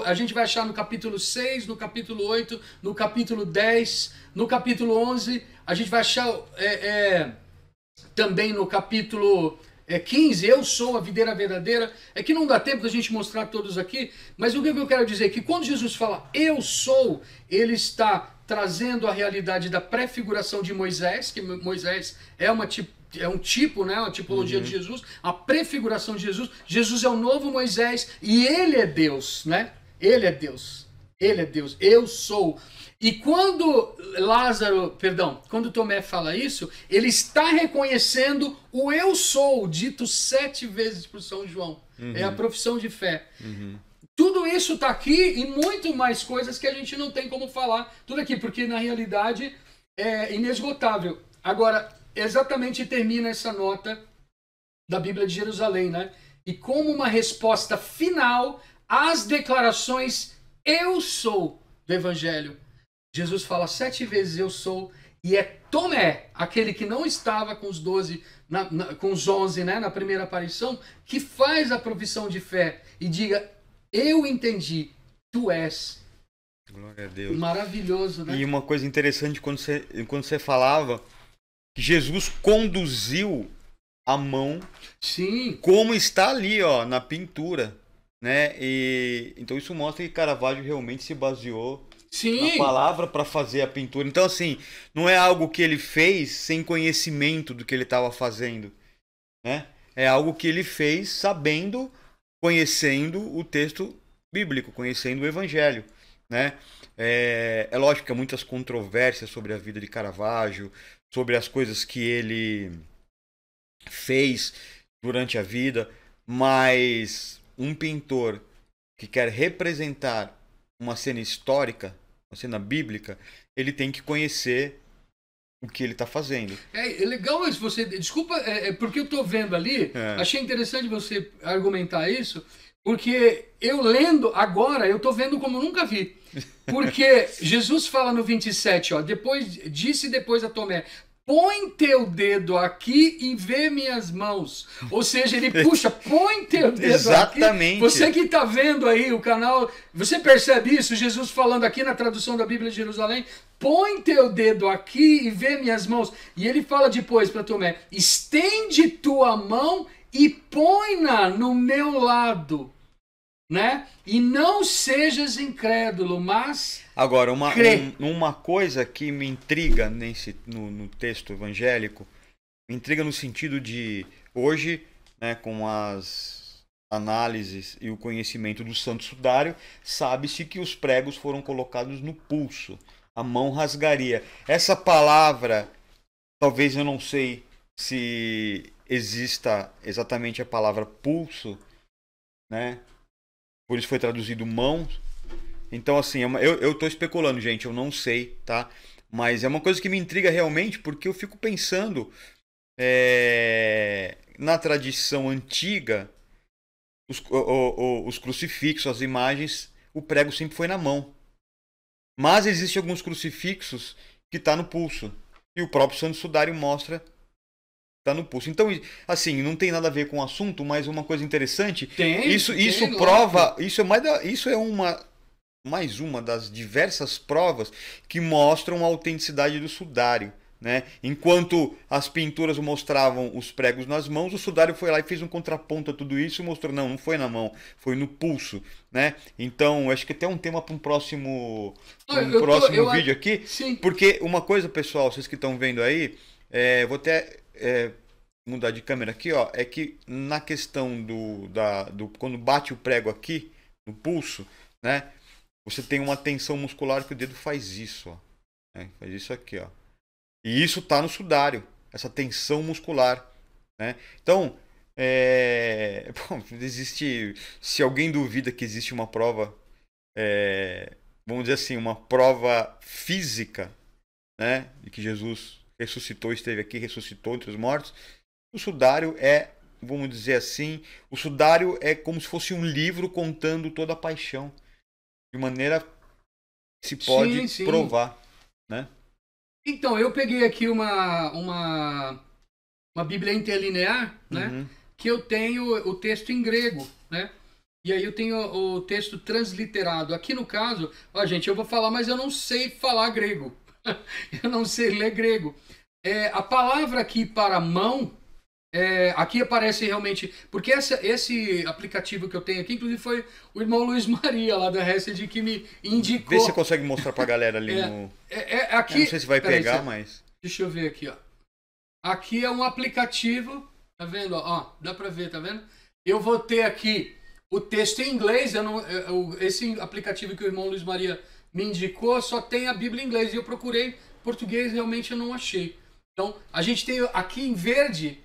a gente vai achar no capítulo 6, no capítulo 8, no capítulo 10, no capítulo 11, a gente vai achar também no capítulo 15, eu sou a videira verdadeira. É que não dá tempo da gente mostrar todos aqui, mas o que eu quero dizer é que quando Jesus fala eu sou, ele está trazendo a realidade da prefiguração de Moisés, que Moisés é um tipo, né, uma tipologia de Jesus, a prefiguração de Jesus. Jesus é o novo Moisés e ele é Deus, né? Ele é Deus. Ele é Deus. Eu sou. E quando quando Tomé fala isso, ele está reconhecendo o eu sou, dito 7 vezes por São João. É a profissão de fé. Tudo isso está aqui e muito mais coisas que a gente não tem como falar. Tudo aqui, porque na realidade é inesgotável. Agora, exatamente termina essa nota da Bíblia de Jerusalém, né? E como uma resposta final às declarações eu sou do Evangelho. Jesus fala 7 vezes eu sou, e é Tomé, aquele que não estava com os 12, com os 11, né, na primeira aparição, que faz a profissão de fé e diga, eu entendi, tu és. Glória a Deus. Maravilhoso, né? E uma coisa interessante, quando você falava que Jesus conduziu a mão, sim, como está ali, ó, na pintura, né? E então isso mostra que Caravaggio realmente se baseou sim, na palavra para fazer a pintura. Então, assim, não é algo que ele fez sem conhecimento do que ele estava fazendo, né? É algo que ele fez sabendo, conhecendo o texto bíblico, conhecendo o Evangelho, né? É lógico que há muitas controvérsias sobre a vida de Caravaggio, sobre as coisas que ele fez durante a vida, mas um pintor que quer representar uma cena histórica, uma cena bíblica, ele tem que conhecer o que ele está fazendo. É legal isso, você... Desculpa, porque eu estou vendo ali, achei interessante você argumentar isso, porque eu lendo agora, eu estou vendo como nunca vi. Porque Jesus fala no 27, ó, depois a Tomé, põe teu dedo aqui e vê minhas mãos. Ou seja, ele puxa, põe teu dedo Exatamente. aqui. Você que está vendo aí o canal, você percebe isso? Jesus falando aqui na tradução da Bíblia de Jerusalém, põe teu dedo aqui e vê minhas mãos. E ele fala depois para Tomé, estende tua mão e põe-na no meu lado. Né? E não sejas incrédulo, mas agora crê. Uma coisa que me intriga no texto evangélico, me intriga no sentido de hoje, né, com as análises e o conhecimento do Santo Sudário, sabe-se que os pregos foram colocados no pulso, a mão rasgaria. Essa palavra, talvez eu não sei se exista exatamente a palavra pulso, né? Por isso foi traduzido mão. Então, assim, eu tô especulando, gente, eu não sei, tá? Mas é uma coisa que me intriga realmente, porque eu fico pensando na tradição antiga, os crucifixos, as imagens, o prego sempre foi na mão. Mas existem alguns crucifixos que tá no pulso. E o próprio Santo Sudário mostra tá no pulso. Então, assim, não tem nada a ver com o assunto, mas uma coisa interessante, isso prova, isso é mais uma das diversas provas que mostram a autenticidade do sudário, né? Enquanto as pinturas mostravam os pregos nas mãos, o sudário foi lá e fez um contraponto a tudo isso e mostrou, não foi na mão, foi no pulso, né? Então, acho que até um tema para um próximo vídeo aqui, sim. Porque uma coisa, pessoal, vocês que estão vendo aí, vou até mudar de câmera aqui, ó, é que na questão do quando bate o prego aqui no pulso, né, você tem uma tensão muscular que o dedo faz isso, ó, né, faz isso aqui, ó, e isso tá no sudário, essa tensão muscular, né? Então, bom, existe, se alguém duvida que existe uma prova, vamos dizer assim, uma prova física, né, de que Jesus ressuscitou, esteve aqui, ressuscitou entre os mortos, o sudário vamos dizer assim, o sudário é como se fosse um livro contando toda a paixão, de maneira que se pode Sim. provar, né? Então, eu peguei aqui uma Bíblia interlinear, né? Uhum. Que eu tenho o texto em grego, né? E aí eu tenho o texto transliterado. Aqui no caso, ó, gente, eu vou falar, mas eu não sei falar grego. Eu não sei ler grego. A palavra aqui para mão, aqui aparece realmente... Porque esse aplicativo que eu tenho aqui, inclusive foi o irmão Luiz Maria, lá da Hesed, que me indicou. Vê se você consegue mostrar pra galera ali no... aqui, não sei se vai pegar, aí, mas... Deixa eu ver aqui, ó. Aqui é um aplicativo, tá vendo? Ó, dá pra ver, tá vendo? Eu vou ter aqui o texto em inglês. Esse aplicativo que o irmão Luiz Maria me indicou só tem a Bíblia em inglês. E eu procurei português, realmente eu não achei. Então, a gente tem aqui em verde,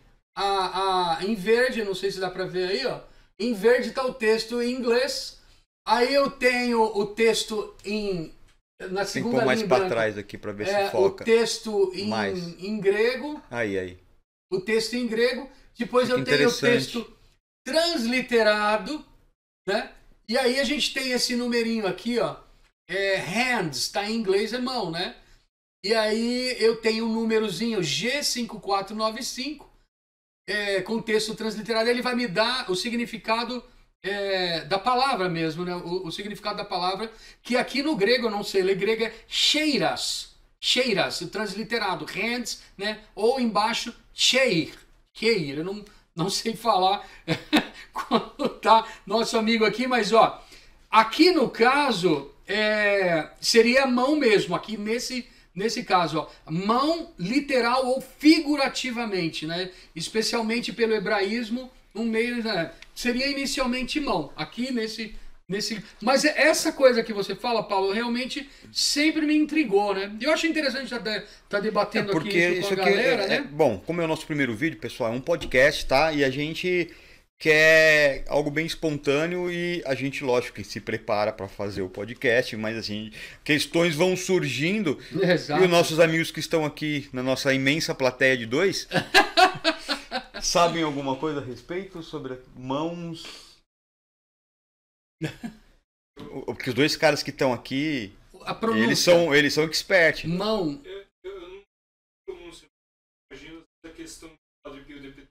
em verde, não sei se dá pra ver aí, ó. Em verde tá o texto em inglês. Aí eu tenho o texto na segunda linha. Tem que pôr mais para trás aqui para ver se foca. O texto em grego. Aí. O texto em grego. Depois eu tenho o texto transliterado, né? E aí a gente tem esse numerinho aqui, ó. Hands, tá em inglês, é mão, né? E aí eu tenho um númerozinho G5495, com texto transliterado. Ele vai me dar o significado da palavra mesmo, né? O significado da palavra, que aqui no grego, eu não sei ler grego, é cheiras, transliterado, hands, né? Ou embaixo, cheir, eu não sei falar quando tá nosso amigo aqui, mas ó, aqui no caso, seria mão mesmo, aqui nesse caso, ó, mão literal ou figurativamente, né? Especialmente pelo hebraísmo, um meio, né? Seria inicialmente mão, aqui nesse... Mas essa coisa que você fala, Paulo, realmente sempre me intrigou, né? Eu acho interessante estar debatendo aqui isso com a galera, né? Bom, como é o nosso primeiro vídeo, pessoal, é um podcast, tá? E a gente quer algo bem espontâneo e a gente, lógico, que se prepara para fazer o podcast, mas assim, questões vão surgindo. Exato. E os nossos amigos que estão aqui na nossa imensa plateia de 2 sabem alguma coisa a respeito sobre mãos? Porque os dois caras que estão aqui, eles são experts. Mão. Eu não pronuncio. Imagino a questão do Padre Pio de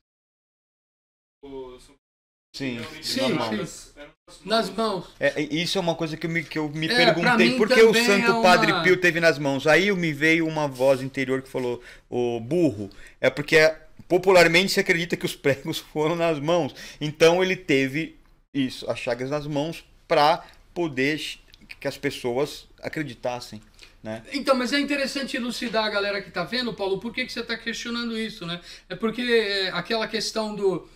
Sim, nas mãos. Isso é uma coisa que eu me perguntei, por que o Santo Padre Pio teve nas mãos? Aí me veio uma voz interior que falou, o burro, é porque popularmente se acredita que os pregos foram nas mãos. Então ele teve isso, as chagas nas mãos, para poder que as pessoas acreditassem, né? Então, mas é interessante elucidar a galera que tá vendo, Paulo, por que você está questionando isso, né? É porque aquela questão do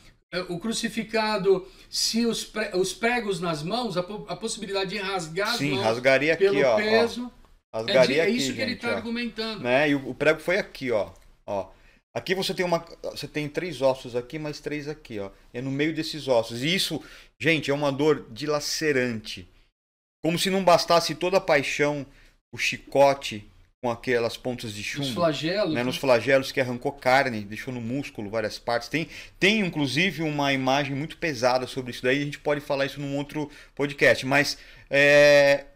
o crucificado, se os pregos nas mãos, a possibilidade de rasgar as mãos rasgaria aqui, pelo peso. Rasgaria aqui, isso que gente, ele está argumentando. Né? E o prego foi aqui, ó. Aqui você tem 3 ossos aqui, mais 3 aqui, ó. É no meio desses ossos. E isso, gente, é uma dor dilacerante. Como se não bastasse toda a paixão, o chicote com aquelas pontas de chumbo. Os flagelos. Né? Nos flagelos que arrancou carne, deixou no músculo várias partes. Tem inclusive uma imagem muito pesada sobre isso daí. A gente pode falar isso num outro podcast. Mas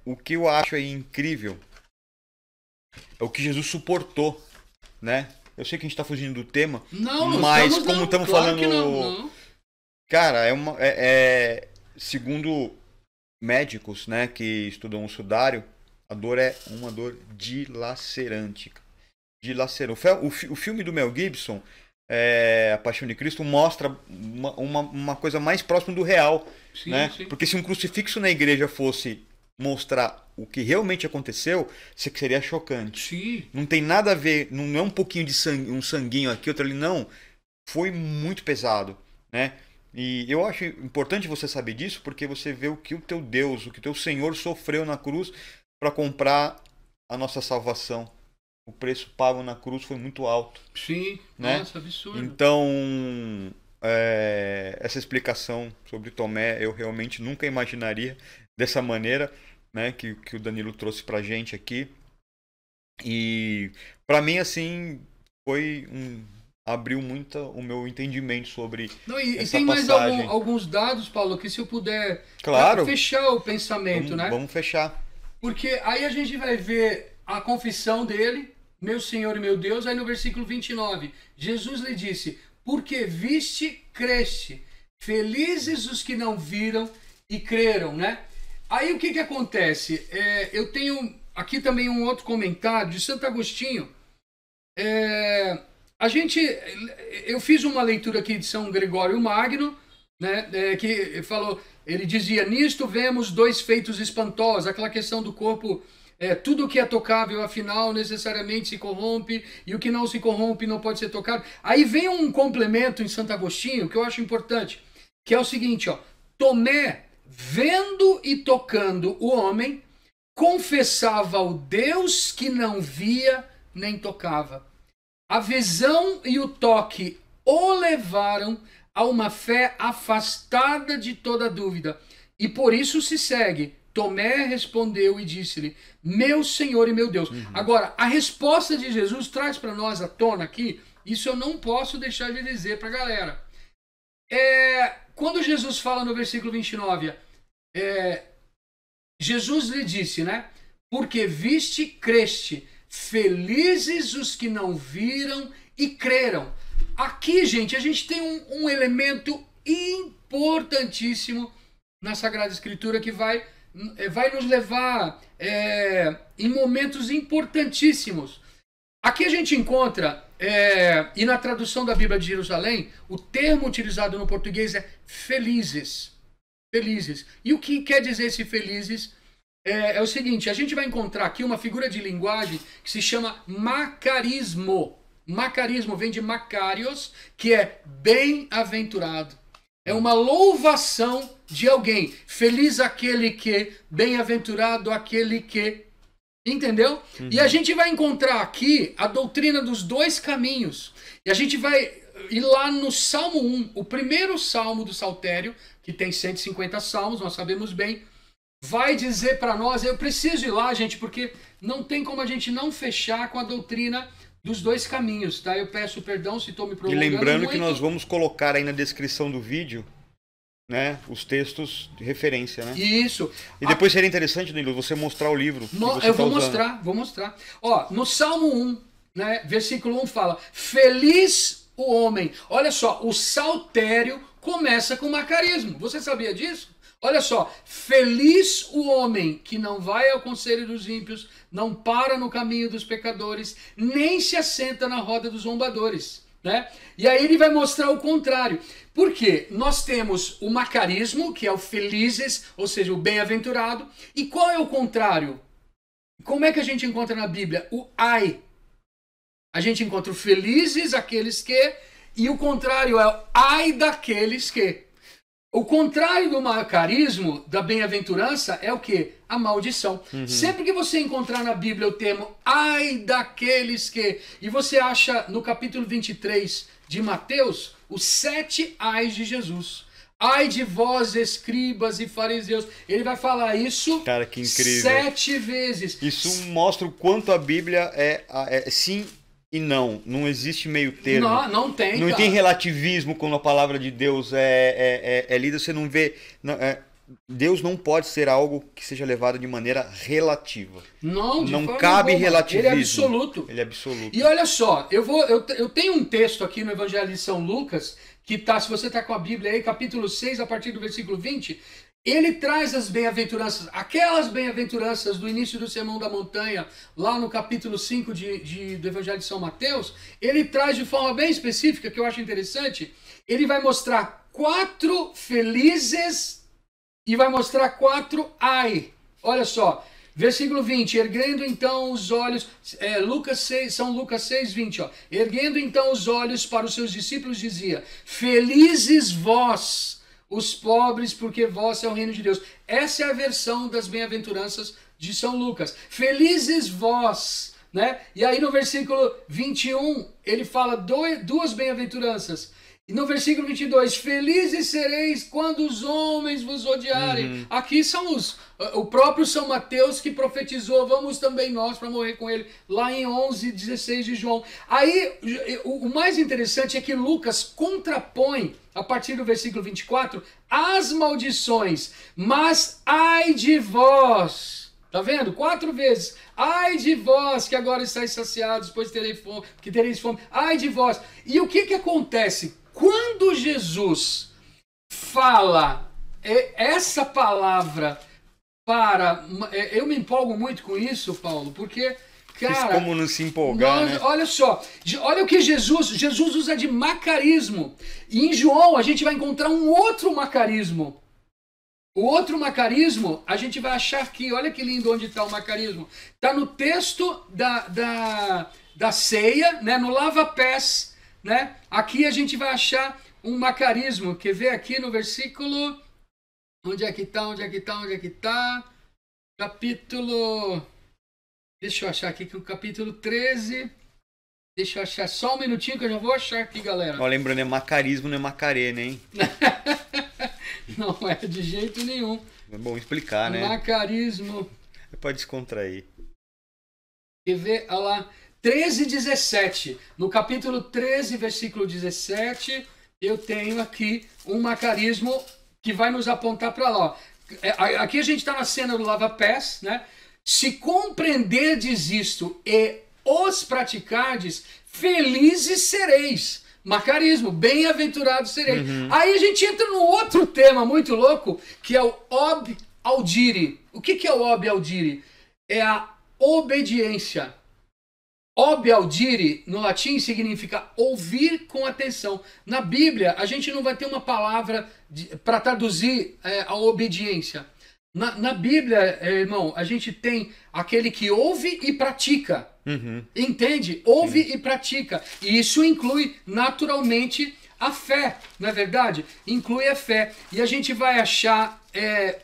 o que eu acho aí incrível é o que Jesus suportou, né? Eu sei que a gente tá fugindo do tema, mas como estamos falando... Não. Cara, segundo médicos, né, que estudam o sudário, a dor é uma dor dilacerante. O filme do Mel Gibson, A Paixão de Cristo, mostra uma coisa mais próxima do real. Sim, né? Sim. Porque se um crucifixo na igreja fosse mostrar o que realmente aconteceu, seria chocante. Sim. Não tem nada a ver, não é um pouquinho de sangue, um sanguinho aqui, outro ali, não. Foi muito pesado, né? E eu acho importante você saber disso, porque você vê o que o teu Deus, o que o teu Senhor sofreu na cruz para comprar a nossa salvação, o preço pago na cruz foi muito alto. Sim, né? Nossa, absurdo. Então, essa explicação sobre Tomé eu realmente nunca imaginaria dessa maneira, né, que o Danilo trouxe pra gente aqui. E para mim, assim, abriu muito o meu entendimento sobre Não, e essa tem mais passagem. alguns dados, Paulo, que se eu puder Claro. fechar o pensamento, né? Vamos fechar. Porque aí a gente vai ver a confissão dele, meu Senhor e meu Deus, aí no versículo 29, Jesus lhe disse, porque viste, creste, felizes os que não viram e creram, né? Aí o que acontece? Eu tenho aqui também um outro comentário de Santo Agostinho. Eu fiz uma leitura aqui de São Gregório Magno, né, que falou, ele dizia, nisto vemos dois feitos espantosos, aquela questão do corpo, tudo que é tocável, afinal, necessariamente se corrompe, e o que não se corrompe não pode ser tocado. Aí vem um complemento em Santo Agostinho, que eu acho importante, que é o seguinte, ó, Tomé, vendo e tocando o homem, confessava ao Deus que não via nem tocava. A visão e o toque o levaram a uma fé afastada de toda dúvida. E por isso se segue. Tomé respondeu e disse-lhe, meu Senhor e meu Deus. Agora, a resposta de Jesus traz para nós à tona aqui, isso eu não posso deixar de dizer para a galera. Quando Jesus fala no versículo 29, Jesus lhe disse, né? Porque viste, creste. Felizes os que não viram e creram. Aqui, gente, a gente tem um elemento importantíssimo na Sagrada Escritura que vai nos levar em momentos importantíssimos. Aqui a gente encontra, e na tradução da Bíblia de Jerusalém, o termo utilizado no português é felizes. Felizes. E o que quer dizer esse felizes? É o seguinte, a gente vai encontrar aqui uma figura de linguagem que se chama macarismo. Macarismo vem de Macarios, que é bem-aventurado. É uma louvação de alguém. Feliz aquele que, bem-aventurado aquele que. Entendeu? E a gente vai encontrar aqui a doutrina dos dois caminhos. E a gente vai ir lá no Salmo 1, o primeiro salmo do Saltério, que tem 150 salmos, nós sabemos bem, vai dizer para nós, eu preciso ir lá, gente, porque não tem como a gente não fechar com a doutrina dos dois caminhos, tá? Eu peço perdão se estou me prolongando. E lembrando muito. Que nós vamos colocar aí na descrição do vídeo, né, os textos de referência, né? Isso. E depois seria interessante, Danilo, você mostrar o livro. Eu vou mostrar. Ó, no Salmo 1, né, versículo 1 fala, feliz o homem. Olha só, o saltério começa com macarismo. Você sabia disso? Olha só, feliz o homem que não vai ao conselho dos ímpios, não para no caminho dos pecadores, nem se assenta na roda dos zombadores, né? E aí ele vai mostrar o contrário. Por quê? Nós temos o macarismo, que é o felizes, ou seja, o bem-aventurado. E qual é o contrário? Como é que a gente encontra na Bíblia? O ai. A gente encontra o felizes, aqueles que, e o contrário é o ai daqueles que. O contrário do macarismo, da bem-aventurança, é o quê? A maldição. Sempre que você encontrar na Bíblia o termo ai daqueles que, e você acha no capítulo 23 de Mateus, os 7 ais de Jesus. Ai de vós, escribas e fariseus. Ele vai falar isso, cara, que incrível, 7 vezes. Isso mostra o quanto a Bíblia é sim e não. Não existe meio termo. Não tem, Não cara. tem relativismo quando a palavra de Deus é lida. Você não vê... Deus não pode ser algo que seja levado de maneira relativa. Não cabe relativismo. Ele é absoluto. Ele é absoluto. E olha só, eu tenho um texto aqui no Evangelho de São Lucas, que tá, se você está com a Bíblia aí, capítulo 6, a partir do versículo 20, ele traz as bem-aventuranças, aquelas bem-aventuranças do início do Sermão da Montanha, lá no capítulo 5 do Evangelho de São Mateus, ele traz de forma bem específica, que eu acho interessante, ele vai mostrar 4 felizes e vai mostrar 4 ai. Olha só, versículo 20, erguendo então os olhos, São Lucas 6, 20, ó, erguendo então os olhos para os seus discípulos, dizia, felizes vós, os pobres, porque vós é o reino de Deus. Essa é a versão das bem-aventuranças de São Lucas. Felizes vós, né? E aí no versículo 21, ele fala duas bem-aventuranças. E no versículo 22, felizes sereis quando os homens vos odiarem. Aqui são o próprio São Mateus que profetizou, vamos também nós para morrer com ele, lá em 11:16 de João. Aí, o mais interessante é que Lucas contrapõe, a partir do versículo 24, as maldições. Mas ai de vós, tá vendo? 4 vezes. Ai de vós que agora estáis saciados, pois tereis fome. Ai de vós. E o que acontece? Quando Jesus fala essa palavra eu me empolgo muito com isso, Paulo, porque, cara... Como não se empolgar, né? Olha só, olha o que Jesus usa de macarismo. E em João a gente vai encontrar um outro macarismo. O outro macarismo, a gente vai achar aqui, olha que lindo onde está o macarismo. Está no texto da ceia, né, no lava-pés. Né? Aqui a gente vai achar um macarismo. Quer ver aqui no versículo? Onde é que está? Capítulo... Deixa eu achar aqui que o capítulo 13... Deixa eu achar só um minutinho que eu já vou achar aqui, galera. Ó, lembrando, é macarismo, não é macarena, hein? Não é de jeito nenhum. É bom explicar, né? Macarismo. Pode descontrair. Quer ver? Olha lá. 13:17. No capítulo 13, versículo 17, eu tenho aqui um macarismo que vai nos apontar para lá. Aqui a gente está na cena do lava-pés, né? Se compreenderdes isto e os praticardes, felizes sereis. Macarismo, bem-aventurados sereis. Aí a gente entra no outro tema muito louco, que é o ob audire. O que é o ob audire? É a obediência. Ob audire, no latim, significa ouvir com atenção. Na Bíblia, a gente não vai ter uma palavra para traduzir a obediência. Na Bíblia, irmão, a gente tem aquele que ouve e pratica. Entende? Ouve e pratica. E isso inclui, naturalmente, a fé, não é verdade? Inclui a fé. E a gente vai achar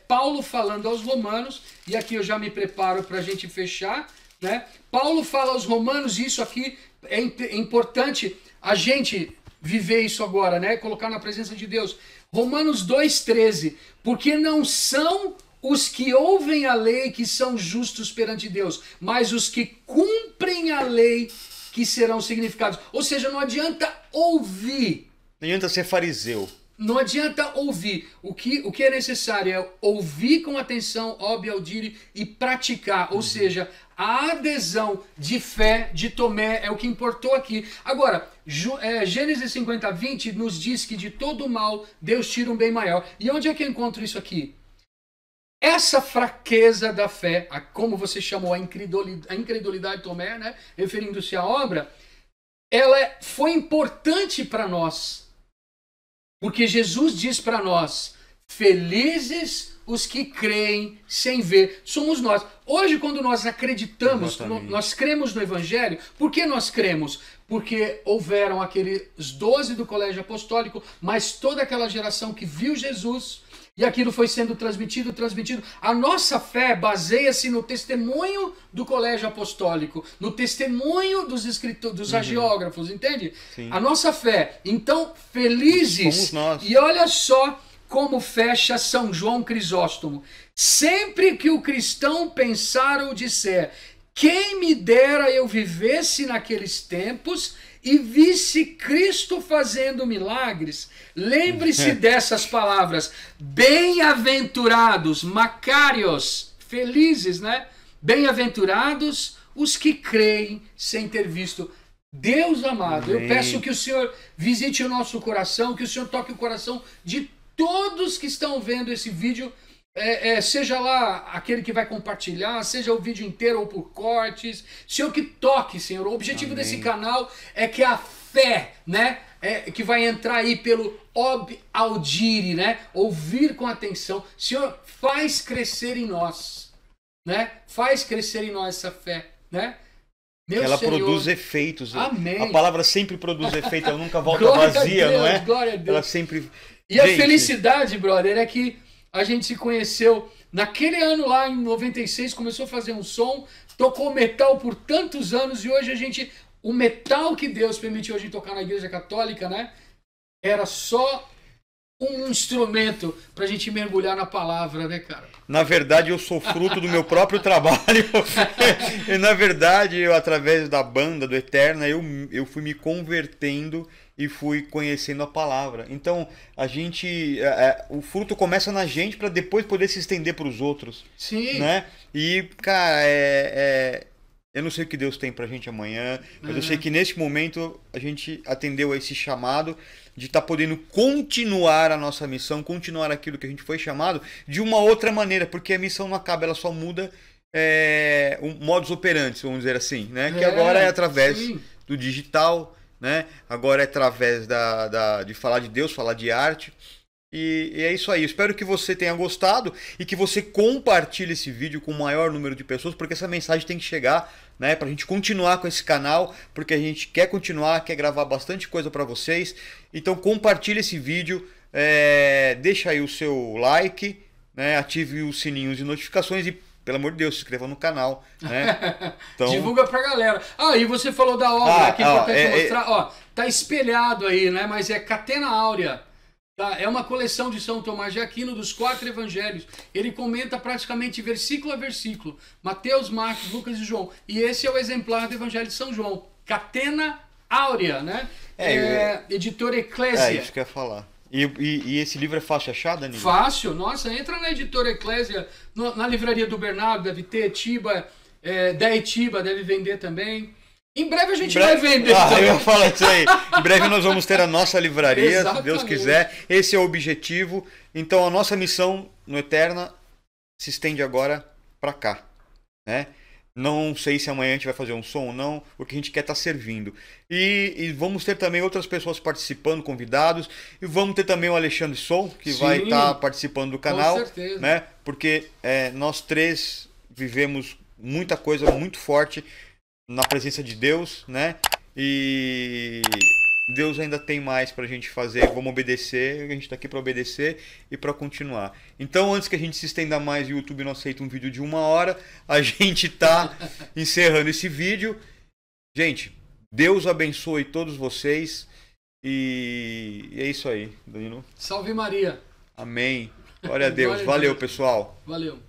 Paulo falando aos romanos, e aqui eu já me preparo para a gente fechar, né? Paulo fala aos romanos, e isso aqui é importante a gente viver isso agora, né? Colocar na presença de Deus. Romanos 2:13, porque não são os que ouvem a lei que são justos perante Deus, mas os que cumprem a lei que serão significados. Ou seja, não adianta ouvir. Não adianta ser fariseu. Não adianta ouvir. O que é necessário é ouvir com atenção, ob audire, e praticar. Ou seja, a adesão de fé de Tomé é o que importou aqui. Agora, Gênesis 50:20 nos diz que de todo mal Deus tira um bem maior. E onde é que eu encontro isso aqui? Essa fraqueza da fé, como você chamou a incredulidade de Tomé, né, referindo-se à obra, ela foi importante para nós. Porque Jesus diz para nós, felizes os que creem sem ver. Somos nós. Hoje, quando nós acreditamos, nós cremos no Evangelho, por que nós cremos? Porque houveram aqueles 12 do colégio apostólico, mas toda aquela geração que viu Jesus, e aquilo foi sendo transmitido. A nossa fé baseia-se no testemunho do colégio apostólico, no testemunho dos escritores, dos hagiógrafos, entende? Sim. A nossa fé. Então, felizes. Somos nós. E olha só como fecha São João Crisóstomo. Sempre que o cristão pensar ou disser, quem me dera eu vivesse naqueles tempos e visse Cristo fazendo milagres, lembre-se dessas palavras, bem-aventurados, macários, felizes, né? Bem-aventurados os que creem sem ter visto. Deus amado, eu peço que o Senhor visite o nosso coração, que o Senhor toque o coração de todos que estão vendo esse vídeo, seja lá aquele que vai compartilhar, seja o vídeo inteiro ou por cortes, Senhor, que toque, Senhor. O objetivo desse canal é que a fé, né, que vai entrar aí pelo ob audire, né, ouvir com atenção, Senhor, faz crescer em nós, né, faz crescer em nós essa fé, né. Meu ela Senhor, produz efeitos. Amém. A palavra sempre produz efeito, ela nunca volta Glória vazia, a Deus, não é? glória a Deus. Ela sempre... E a felicidade, brother, é que a gente se conheceu naquele ano lá, em 96, começou a fazer um som, tocou metal por tantos anos e hoje a gente, o metal que Deus permitiu a gente tocar na Igreja Católica, né? Era só um instrumento pra gente mergulhar na palavra, né, cara? Na verdade, eu sou fruto do meu próprio trabalho. E, na verdade, eu, através da banda, do Eterna, eu fui me convertendo e fui conhecendo a palavra. Então, a gente... o fruto começa na gente para depois poder se estender para os outros. Sim. Né? E, cara, eu não sei o que Deus tem pra gente amanhã, mas eu sei que nesse momento a gente atendeu a esse chamado de estar podendo continuar a nossa missão, continuar aquilo que a gente foi chamado de uma outra maneira, porque a missão não acaba, ela só muda o modus operandi, vamos dizer assim, né? Que agora é através do digital, né? Agora é através de falar de Deus, falar de arte. E é isso aí. Eu espero que você tenha gostado e que você compartilhe esse vídeo com o maior número de pessoas, porque essa mensagem tem que chegar, né, pra gente continuar com esse canal, porque a gente quer continuar, quer gravar bastante coisa pra vocês. Então compartilhe esse vídeo, deixa aí o seu like, né, ative os sininhos de notificações e, pelo amor de Deus, se inscreva no canal, né? Então... Divulga pra galera. Ah, e você falou da obra, que é importante mostrar. Ó, tá espelhado aí, né? Mas é Catena Áurea. Tá? É uma coleção de São Tomás de Aquino dos 4 evangelhos. Ele comenta praticamente versículo a versículo. Mateus, Marcos, Lucas e João. E esse é o exemplar do Evangelho de São João. Catena Áurea, né? Editora Eclésia. É isso que eu ia falar. E esse livro é fácil de achar, Danilo? Fácil, nossa, entra na Editora Eclésia, na livraria do Bernardo, deve ter, Etiba, da Etiba deve vender também. Em breve a gente vai vender. Eu ia falar isso aí. Em breve nós vamos ter a nossa livraria, se Deus quiser. Esse é o objetivo. Então a nossa missão no Eterna se estende agora para cá, né? Não sei se amanhã a gente vai fazer um som ou não, porque a gente quer estar servindo. E vamos ter também outras pessoas participando, convidados. E vamos ter também o Alexandre Som, que vai estar participando do canal. Com certeza. Né? Porque nós três vivemos muita coisa muito forte na presença de Deus, né? E Deus ainda tem mais pra gente fazer. Vamos obedecer, a gente tá aqui pra obedecer e pra continuar. Então, antes que a gente se estenda mais e o YouTube não aceita um vídeo de 1 hora, a gente tá encerrando esse vídeo. Gente, Deus abençoe todos vocês e é isso aí, Danilo. Salve Maria. Amém. Glória a Deus. Valeu, pessoal. Valeu.